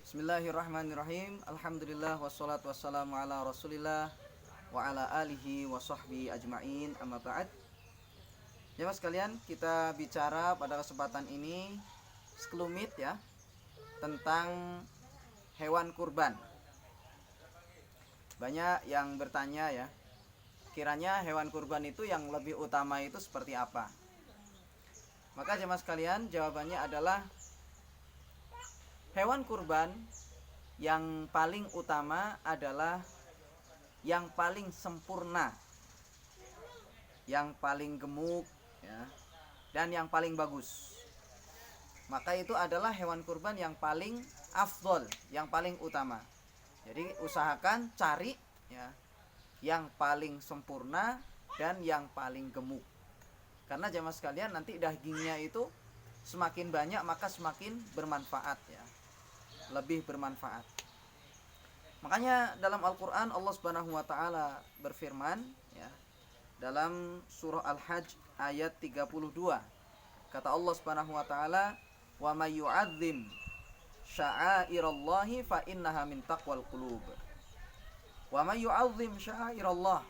Bismillahirrahmanirrahim. Alhamdulillah wassalatu wassalamu ala Rasulillah wa ala alihi wa sahbihi ajma'in. Amma ba'd. Jemaah sekalian, kita bicara pada kesempatan ini sekelumit ya tentang hewan kurban. Banyak yang bertanya ya, kiranya hewan kurban itu yang lebih utama itu seperti apa? Maka jemaah sekalian, jawabannya adalah hewan kurban yang paling utama adalah yang paling sempurna, yang paling gemuk ya, dan yang paling bagus. Maka itu adalah hewan kurban yang paling afdol, yang paling utama. Jadi usahakan cari ya yang paling sempurna dan yang paling gemuk. Karena jemaah sekalian, nanti dagingnya itu semakin banyak maka semakin bermanfaat ya, lebih bermanfaat. Makanya dalam Al-Qur'an Allah Subhanahu wa taala berfirman ya, dalam surah Al-Hajj ayat 32. Kata Allah Subhanahu wa taala, "Wa may yu'azzim sya'airallahi fa innaha min taqwal qulub." Wa may yu'azzim sya'airallah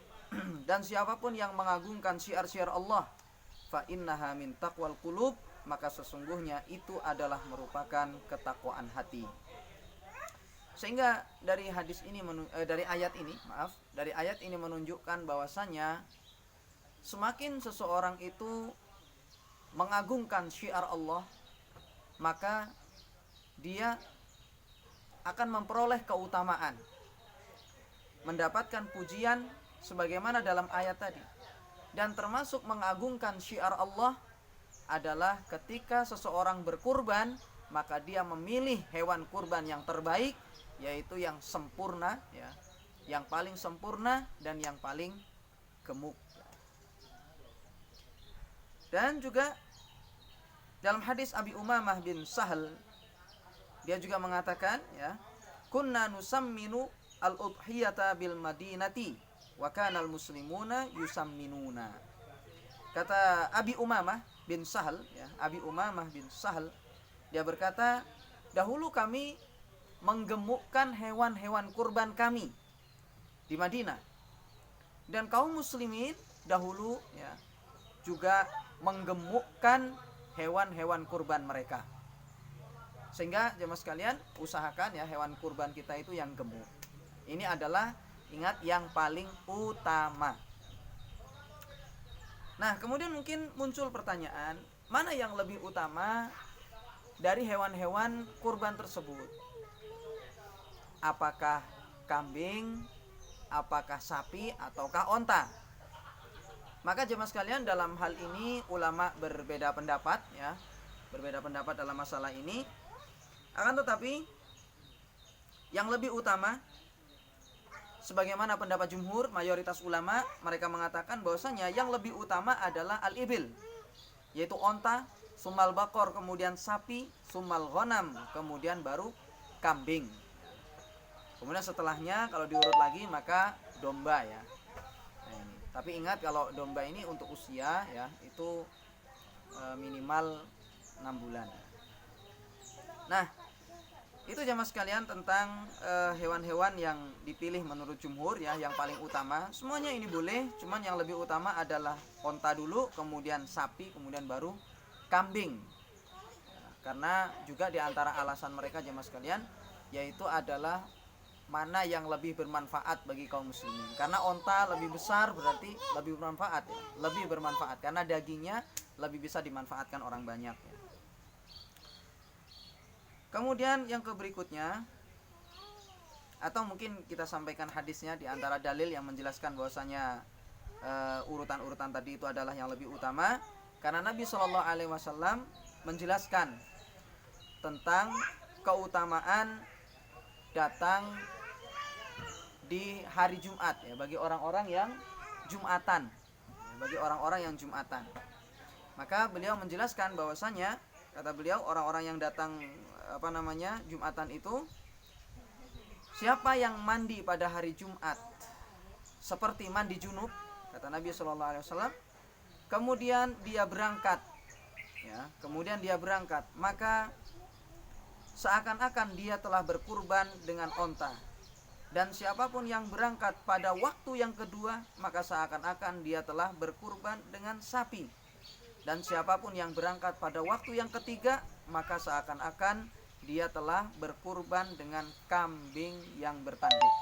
dan siapapun yang mengagungkan syiar-syiar Allah, fa innaha min taqwal qulub, maka sesungguhnya itu adalah merupakan ketakwaan hati. Sehingga dari ayat ini menunjukkan bahwasanya semakin seseorang itu mengagungkan syiar Allah, maka dia akan memperoleh keutamaan, mendapatkan pujian sebagaimana dalam ayat tadi. Dan termasuk mengagungkan syiar Allah adalah ketika seseorang berkurban, maka dia memilih hewan kurban yang terbaik, yaitu yang sempurna ya, yang paling sempurna dan yang paling gemuk. Dan juga dalam hadis Abi Umamah bin Sahal, dia juga mengatakan ya, kunna nusamminu al-udhiyata bil madinati wa kana al-muslimuna yusamminuna. Kata Abi Umamah bin Sahal ya, Abi Umamah bin Sahal, dia berkata, dahulu kami menggemukkan hewan-hewan kurban kami di Madinah, dan kaum muslimin dahulu ya juga menggemukkan hewan-hewan kurban mereka. Sehingga jemaah sekalian, usahakan ya hewan kurban kita itu yang gemuk. Ini adalah, ingat, yang paling utama. Nah, kemudian mungkin muncul pertanyaan, mana yang lebih utama dari hewan-hewan kurban tersebut? Apakah kambing, apakah sapi, ataukah onta? Maka jemaah sekalian, dalam hal ini ulama berbeda pendapat ya, berbeda pendapat dalam masalah ini. Akan tetapi yang lebih utama, sebagaimana pendapat jumhur, mayoritas ulama, mereka mengatakan bahwasanya yang lebih utama adalah al-ibil, yaitu onta, sumal bakor, kemudian sapi, sumal ghanam, kemudian baru kambing. Kemudian setelahnya kalau diurut lagi maka domba ya. Nah, ini. Tapi ingat, kalau domba ini untuk usia ya itu minimal 6 bulan. Nah, itu jamaah sekalian tentang hewan-hewan yang dipilih menurut jumhur ya, yang paling utama. Semuanya ini boleh, cuman yang lebih utama adalah onta dulu, kemudian sapi, kemudian baru kambing. Ya, karena juga diantara alasan mereka jamaah sekalian, yaitu adalah mana yang lebih bermanfaat bagi kaum muslimin. Karena onta lebih besar berarti lebih bermanfaat ya, lebih bermanfaat karena dagingnya lebih bisa dimanfaatkan orang banyak ya. Kemudian yang berikutnya, atau mungkin kita sampaikan hadisnya di antara dalil yang menjelaskan bahwasanya urutan-urutan tadi itu adalah yang lebih utama, karena Nabi SAW menjelaskan tentang keutamaan datang di hari Jumat ya, bagi orang-orang yang Jumatan, bagi orang-orang yang Jumatan. Maka beliau menjelaskan bahwasanya, kata beliau, orang-orang yang datang Jumatan itu, siapa yang mandi pada hari Jumat seperti mandi junub, kata Nabi SAW, kemudian dia berangkat ya, maka seakan-akan dia telah berkurban dengan onta. Dan siapapun yang berangkat pada waktu yang kedua, maka seakan-akan dia telah berkurban dengan sapi. Dan siapapun yang berangkat pada waktu yang ketiga, maka seakan-akan dia telah berkurban dengan kambing yang bertanduk.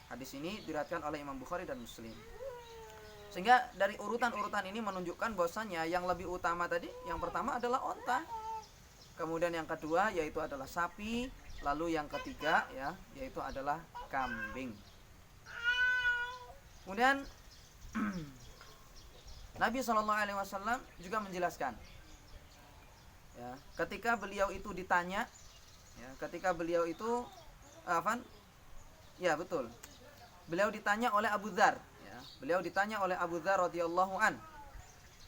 Hadis ini diriwayatkan oleh Imam Bukhari dan Muslim. Sehingga dari urutan-urutan ini menunjukkan bahwasanya yang lebih utama tadi, yang pertama adalah onta, kemudian yang kedua yaitu adalah sapi, lalu yang ketiga ya yaitu adalah kambing. Kemudian Nabi SAW juga menjelaskan ya, ketika beliau itu ditanya ya, ya betul, beliau ditanya oleh Abu Dzar. Beliau ditanya oleh Abu Dzar radhiyallahu an,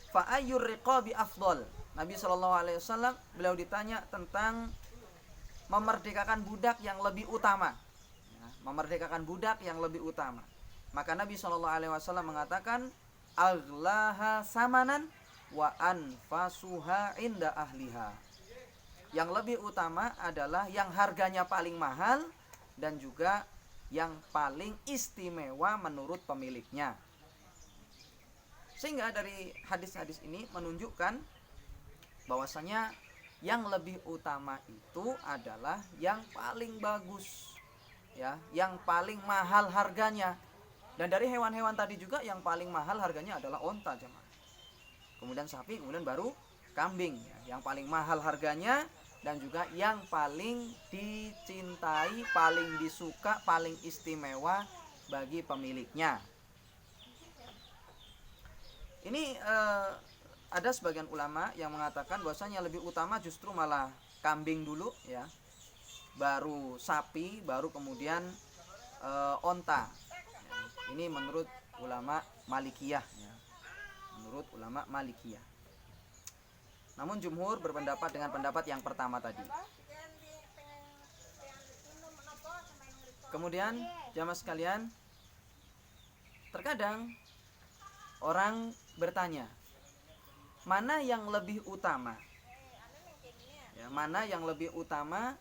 fa ayyur riqabi afdal. Nabi SAW beliau ditanya tentang memerdekakan budak yang lebih utama. Ya, memerdekakan budak yang lebih utama. Maka Nabi SAW mengatakan, aghlaha samanan wa anfasuha inda ahliha. Yang lebih utama adalah yang harganya paling mahal dan juga yang paling istimewa menurut pemiliknya. Sehingga dari hadis-hadis ini menunjukkan bahwasanya yang lebih utama itu adalah yang paling bagus ya, yang paling mahal harganya. Dan dari hewan-hewan tadi juga yang paling mahal harganya adalah onta, jemaah. Kemudian sapi, kemudian baru kambing ya, yang paling mahal harganya dan juga yang paling dicintai, paling disuka, paling istimewa bagi pemiliknya. Ini ada sebagian ulama yang mengatakan bahwasanya lebih utama justru malah kambing dulu ya, baru sapi, baru kemudian onta. Ya, ini menurut ulama Malikiyah ya. Menurut ulama Malikiyah. Namun jumhur berpendapat dengan pendapat yang pertama tadi. Kemudian jamaah sekalian, terkadang orang bertanya, mana yang lebih utama? Ya, mana yang lebih utama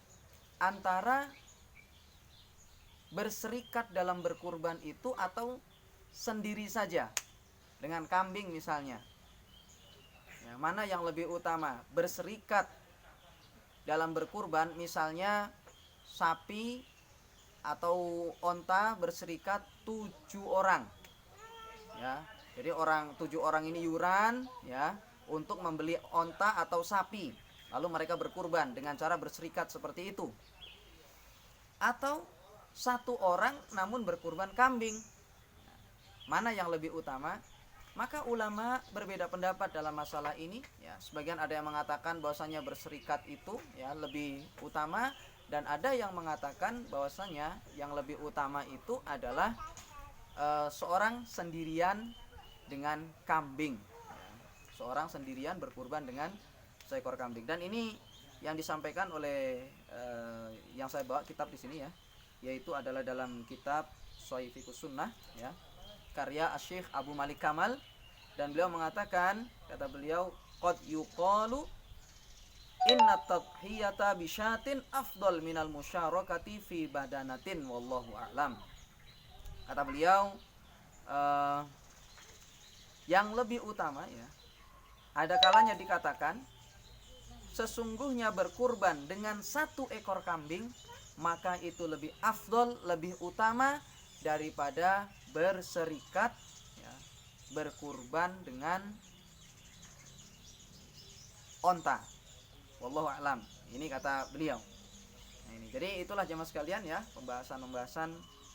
antara berserikat dalam berkurban itu atau sendiri saja dengan kambing misalnya? Ya, mana yang lebih utama? Berserikat dalam berkurban misalnya sapi atau onta berserikat 7 orang. Ya, jadi 7 orang ini yuran ya untuk membeli onta atau sapi. Lalu mereka berkurban dengan cara berserikat seperti itu. Atau 1 orang namun berkurban kambing. Mana yang lebih utama? Maka ulama berbeda pendapat dalam masalah ini ya. Sebagian ada yang mengatakan bahwasanya berserikat itu ya lebih utama, dan ada yang mengatakan bahwasanya yang lebih utama itu adalah seorang sendirian dengan kambing ya. Seorang sendirian berkurban dengan seekor kambing. Dan ini yang disampaikan oleh yang saya bawa kitab di sini ya, yaitu adalah dalam kitab Shahih Fiqhus Sunnah ya, karya Syekh Abu Malik Kamal. Dan beliau mengatakan, kata beliau, qad yuqalu inna tadhiyata bisyatin afdal minal musyarakati fi badanatin wallahu a'lam. Kata beliau, yang lebih utama ya, ada kalanya dikatakan sesungguhnya berkurban dengan 1 ekor kambing, maka itu lebih afdal, lebih utama daripada berserikat ya, berkurban dengan onta. Wallahu a'lam. Ini kata beliau. Nah, ini. Jadi itulah jemaah sekalian ya, pembahasan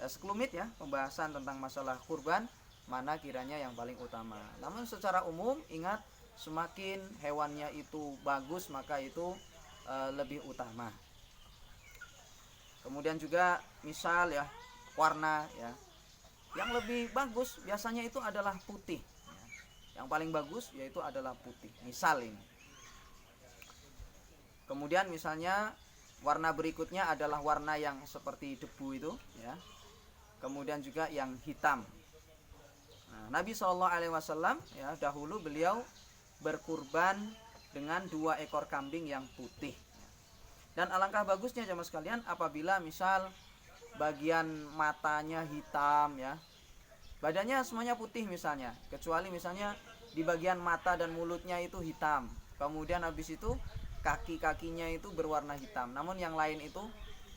sekelumit ya, pembahasan tentang masalah kurban, mana kiranya yang paling utama. Namun secara umum ingat, semakin hewannya itu bagus maka itu lebih utama. Kemudian juga misal ya, warna ya, yang lebih bagus biasanya itu adalah putih ya. Yang paling bagus yaitu adalah putih, misal ini. Kemudian misalnya warna berikutnya adalah warna yang seperti debu itu ya. Kemudian juga yang hitam. Nah, Nabi SAW ya, dahulu beliau berkurban dengan 2 ekor kambing yang putih. Dan alangkah bagusnya jemaah sekalian apabila misal bagian matanya hitam ya, badannya semuanya putih misalnya, kecuali misalnya di bagian mata dan mulutnya itu hitam, kemudian habis itu kaki-kakinya itu berwarna hitam, namun yang lain itu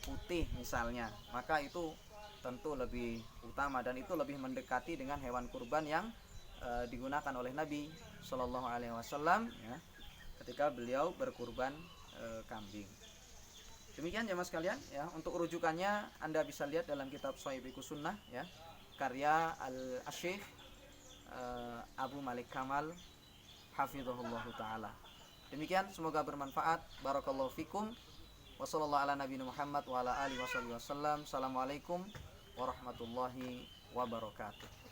putih misalnya, maka itu tentu lebih utama dan itu lebih mendekati dengan hewan kurban yang digunakan oleh Nabi Shallallahu Alaihi Wasallam ya, ketika beliau berkurban kambing. Demikian jemaah sekalian ya, untuk rujukannya Anda bisa lihat dalam kitab Shahibikus Sunnah ya, karya Al-Syekh Abu Malik Kamal hafizahullah taala. Demikian, semoga bermanfaat. Barakallahu fikum. Wassallallahu ala nabiyina Muhammad wa ala alihi wasallam. Assalamualaikum warahmatullahi wabarakatuh.